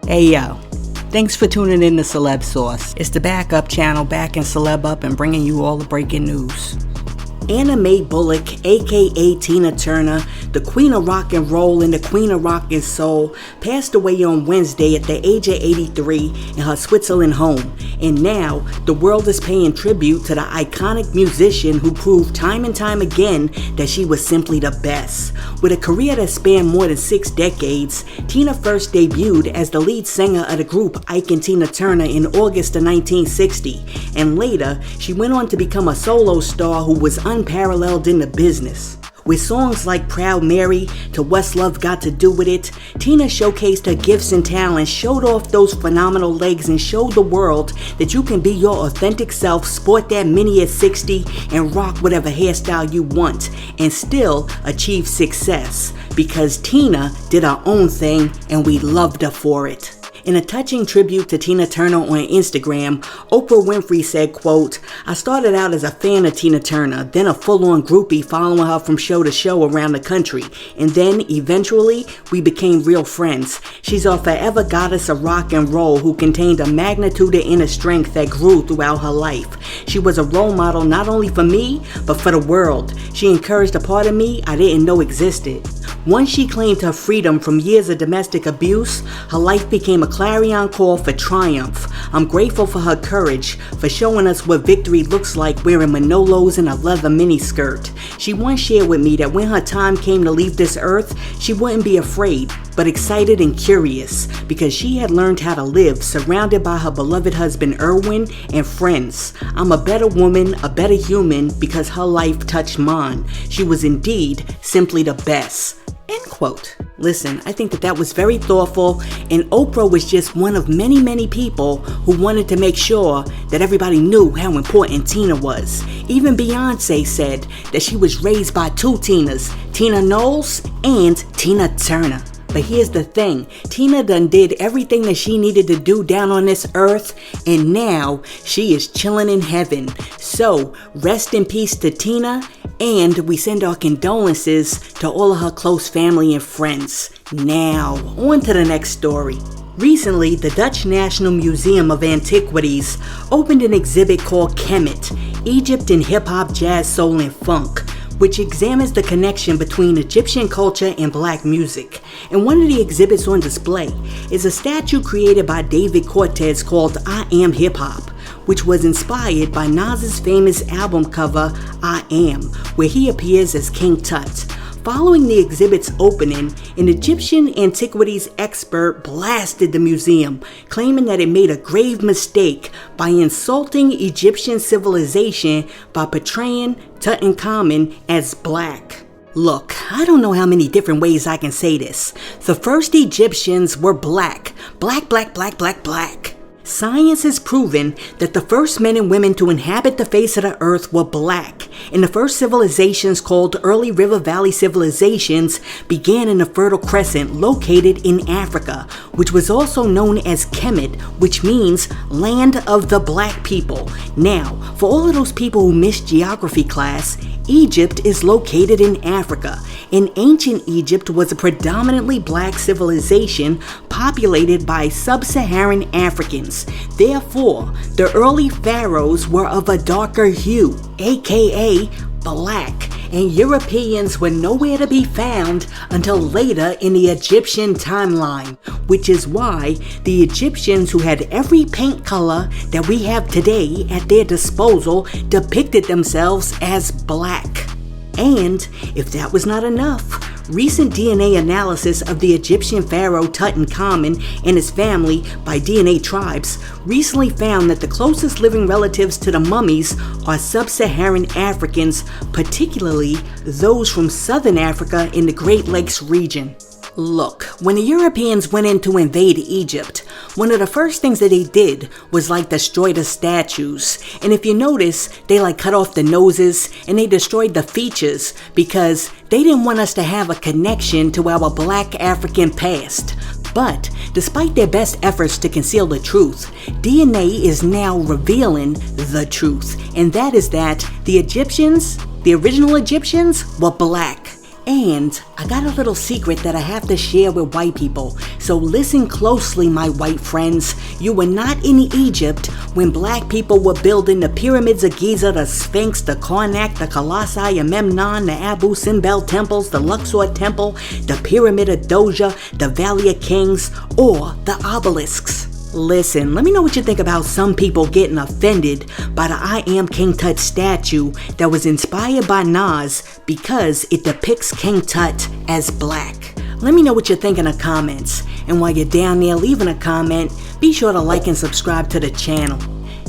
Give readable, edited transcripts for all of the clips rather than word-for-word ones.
Hey yo, thanks for tuning in to Celeb Sauce. It's the backup channel backing Celeb up and bringing you all the breaking news. Anna Mae Bullock, aka Tina Turner, the queen of rock and roll and the queen of rock and soul, passed away on Wednesday at the age of 83 in her Switzerland home. And now, the world is paying tribute to the iconic musician who proved time and time again that she was simply the best. With a career that spanned more than 6 decades, Tina first debuted as the lead singer of the group Ike and Tina Turner in August of 1960, and later, she went on to become a solo star who was unparalleled in the business. With songs like Proud Mary to What's Love Got to Do With It, Tina showcased her gifts and talents, showed off those phenomenal legs, and showed the world that you can be your authentic self, sport that mini at 60, and rock whatever hairstyle you want, and still achieve success. Because Tina did her own thing, and we loved her for it. In a touching tribute to Tina Turner on Instagram, Oprah Winfrey said, quote, "I started out as a fan of Tina Turner, then a full-on groupie following her from show to show around the country, and then, eventually, we became real friends. She's our forever goddess of rock and roll who contained a magnitude of inner strength that grew throughout her life. She was a role model not only for me, but for the world. She encouraged a part of me I didn't know existed." Once she claimed her freedom from years of domestic abuse, her life became a clarion call for triumph. I'm grateful for her courage, for showing us what victory looks like wearing Manolos and a leather miniskirt. She once shared with me that when her time came to leave this earth, she wouldn't be afraid, but excited and curious, because she had learned how to live surrounded by her beloved husband Erwin and friends. I'm a better woman, a better human, because her life touched mine. She was indeed simply the best. End quote. Listen, I think that was very thoughtful, and Oprah was just one of many, many people who wanted to make sure that everybody knew how important Tina was. Even Beyonce said that she was raised by 2 Tinas, Tina Knowles and Tina Turner. But here's the thing, Tina done did everything that she needed to do down on this earth, and now she is chilling in heaven. So, rest in peace to Tina, and we send our condolences to all of her close family and friends. Now, on to the next story. Recently, the Dutch National Museum of Antiquities opened an exhibit called Kemet, Egypt in Hip-Hop, Jazz, Soul, and Funk, which examines the connection between Egyptian culture and black music. And one of the exhibits on display is a statue created by David Cortez called I Am Hip Hop, which was inspired by Nas's famous album cover I Am, where he appears as King Tut. Following the exhibit's opening, an Egyptian antiquities expert blasted the museum, claiming that it made a grave mistake by insulting Egyptian civilization by portraying Tutankhamun as black. Look, I don't know how many different ways I can say this. The first Egyptians were black. Black, black, black, black, black. Science has proven that the first men and women to inhabit the face of the earth were black, and the first civilizations called early River Valley civilizations began in the Fertile Crescent located in Africa, which was also known as Kemet, which means land of the black people. Now, for all of those people who missed geography class, Egypt is located in Africa, and ancient Egypt was a predominantly black civilization populated by sub-Saharan Africans. Therefore, the early pharaohs were of a darker hue, aka black, and Europeans were nowhere to be found until later in the Egyptian timeline, which is why the Egyptians who had every paint color that we have today at their disposal depicted themselves as black. And if that was not enough, recent DNA analysis of the Egyptian pharaoh Tutankhamun and his family by DNA Tribes recently found that the closest living relatives to the mummies are sub-Saharan Africans, particularly those from southern Africa in the Great Lakes region. Look, when the Europeans went in to invade Egypt, one of the first things that they did was destroy the statues. And if you notice, they cut off the noses and they destroyed the features because they didn't want us to have a connection to our black African past. But despite their best efforts to conceal the truth, DNA is now revealing the truth. And that is that the original Egyptians were black. And I got a little secret that I have to share with white people. So listen closely, my white friends. You were not in Egypt when black people were building the pyramids of Giza, the Sphinx, the Karnak, the Colossi, Memnon, the Abu Simbel temples, the Luxor temple, the Pyramid of Doja, the Valley of Kings, or the obelisks. Listen, let me know what you think about some people getting offended by the I Am King Tut statue that was inspired by Nas because it depicts King Tut as black. Let me know what you think in the comments. And while you're down there leaving a comment, be sure to like and subscribe to the channel.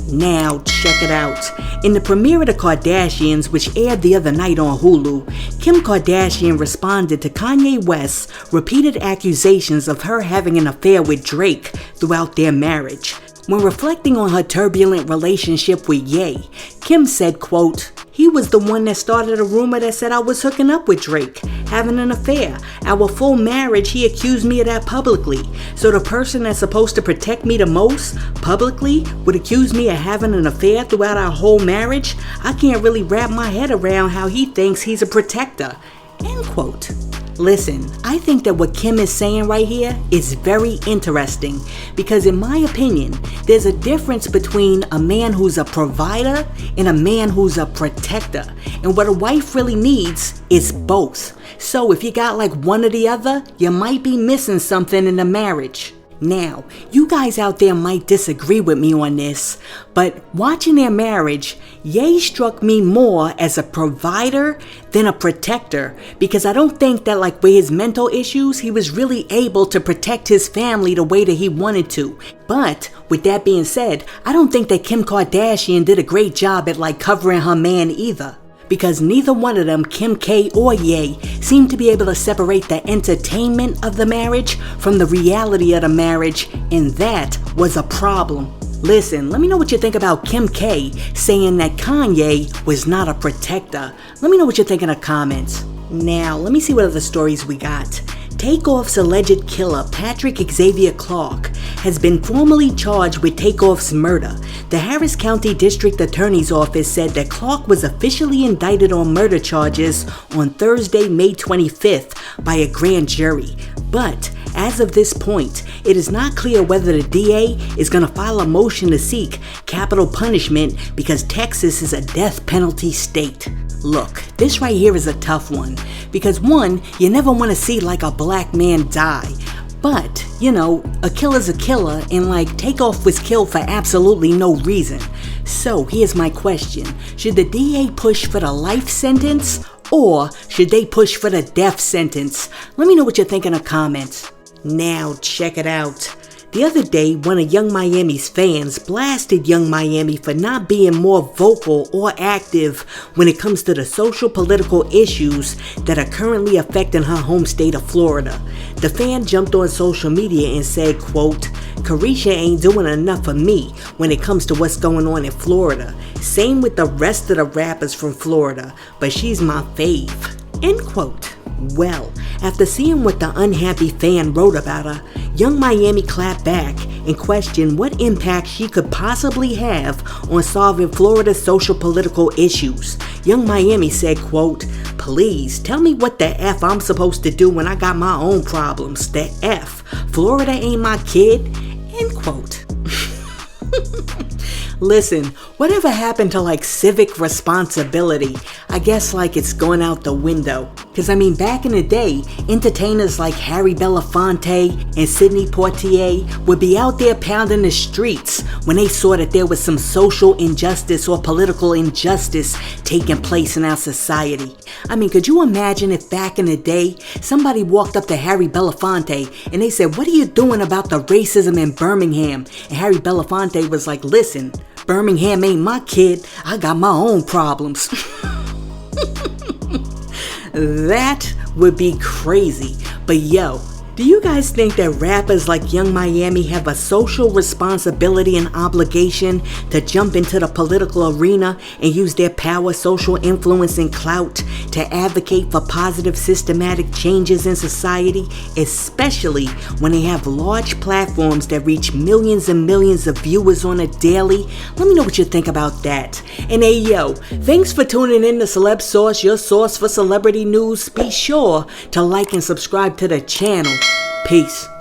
Now, check it out. In the premiere of The Kardashians, which aired the other night on Hulu, Kim Kardashian responded to Kanye West's repeated accusations of her having an affair with Drake throughout their marriage. When reflecting on her turbulent relationship with Ye, Kim said, quote, "He was the one that started a rumor that said I was hooking up with Drake, having an affair. Our full marriage, he accused me of that publicly. So the person that's supposed to protect me the most, publicly, would accuse me of having an affair throughout our whole marriage? I can't really wrap my head around how he thinks he's a protector." End quote. Listen, I think that what Kim is saying right here is very interesting because in my opinion, there's a difference between a man who's a provider and a man who's a protector. And what a wife really needs is both. So if you got like one or the other, you might be missing something in the marriage. Now, you guys out there might disagree with me on this, but watching their marriage, Ye struck me more as a provider than a protector because I don't think that like with his mental issues, he was really able to protect his family the way that he wanted to. But with that being said, I don't think that Kim Kardashian did a great job at like covering her man either. Because neither one of them, Kim K or Ye, seemed to be able to separate the entertainment of the marriage from the reality of the marriage, and that was a problem. Listen, let me know what you think about Kim K saying that Kanye was not a protector. Let me know what you think in the comments. Now, let me see what other stories we got. TakeOff's alleged killer, Patrick Xavier Clark, has been formally charged with TakeOff's murder. The Harris County District Attorney's Office said that Clark was officially indicted on murder charges on Thursday, May 25th by a grand jury. But as of this point, it is not clear whether the DA is going to file a motion to seek capital punishment because Texas is a death penalty state. Look, this right here is a tough one because one, you never want to see like a black man die. But, you know, a killer's a killer and like TakeOff was killed for absolutely no reason. So here's my question. Should the DA push for the life sentence or should they push for the death sentence? Let me know what you think in the comments. Now check it out. The other day, one of Young Miami's fans blasted Young Miami for not being more vocal or active when it comes to the social political issues that are currently affecting her home state of Florida. The fan jumped on social media and said, quote, "Carisha ain't doing enough for me when it comes to what's going on in Florida. Same with the rest of the rappers from Florida, but she's my fave." End quote. Well, after seeing what the unhappy fan wrote about her, Young Miami clapped back and questioned what impact she could possibly have on solving Florida's social political issues. Young Miami said, quote, "Please tell me what the F I'm supposed to do when I got my own problems. The F. Florida ain't my kid." End quote. Listen, whatever happened to like civic responsibility? I guess like it's going out the window. Cause I mean back in the day, entertainers like Harry Belafonte and Sidney Poitier would be out there pounding the streets when they saw that there was some social injustice or political injustice taking place in our society. I mean, could you imagine if back in the day, somebody walked up to Harry Belafonte and they said, "What are you doing about the racism in Birmingham?" And Harry Belafonte was like, "Listen, Birmingham ain't my kid. I got my own problems." That would be crazy. But yo, Do you guys think that rappers like Young Miami have a social responsibility and obligation to jump into the political arena and use their power, social influence, and clout to advocate for positive systematic changes in society, especially when they have large platforms that reach millions and millions of viewers on a daily? Let me know what you think about that. And hey yo, thanks for tuning in to Celeb Source, your source for celebrity news. Be sure to like and subscribe to the channel. Peace.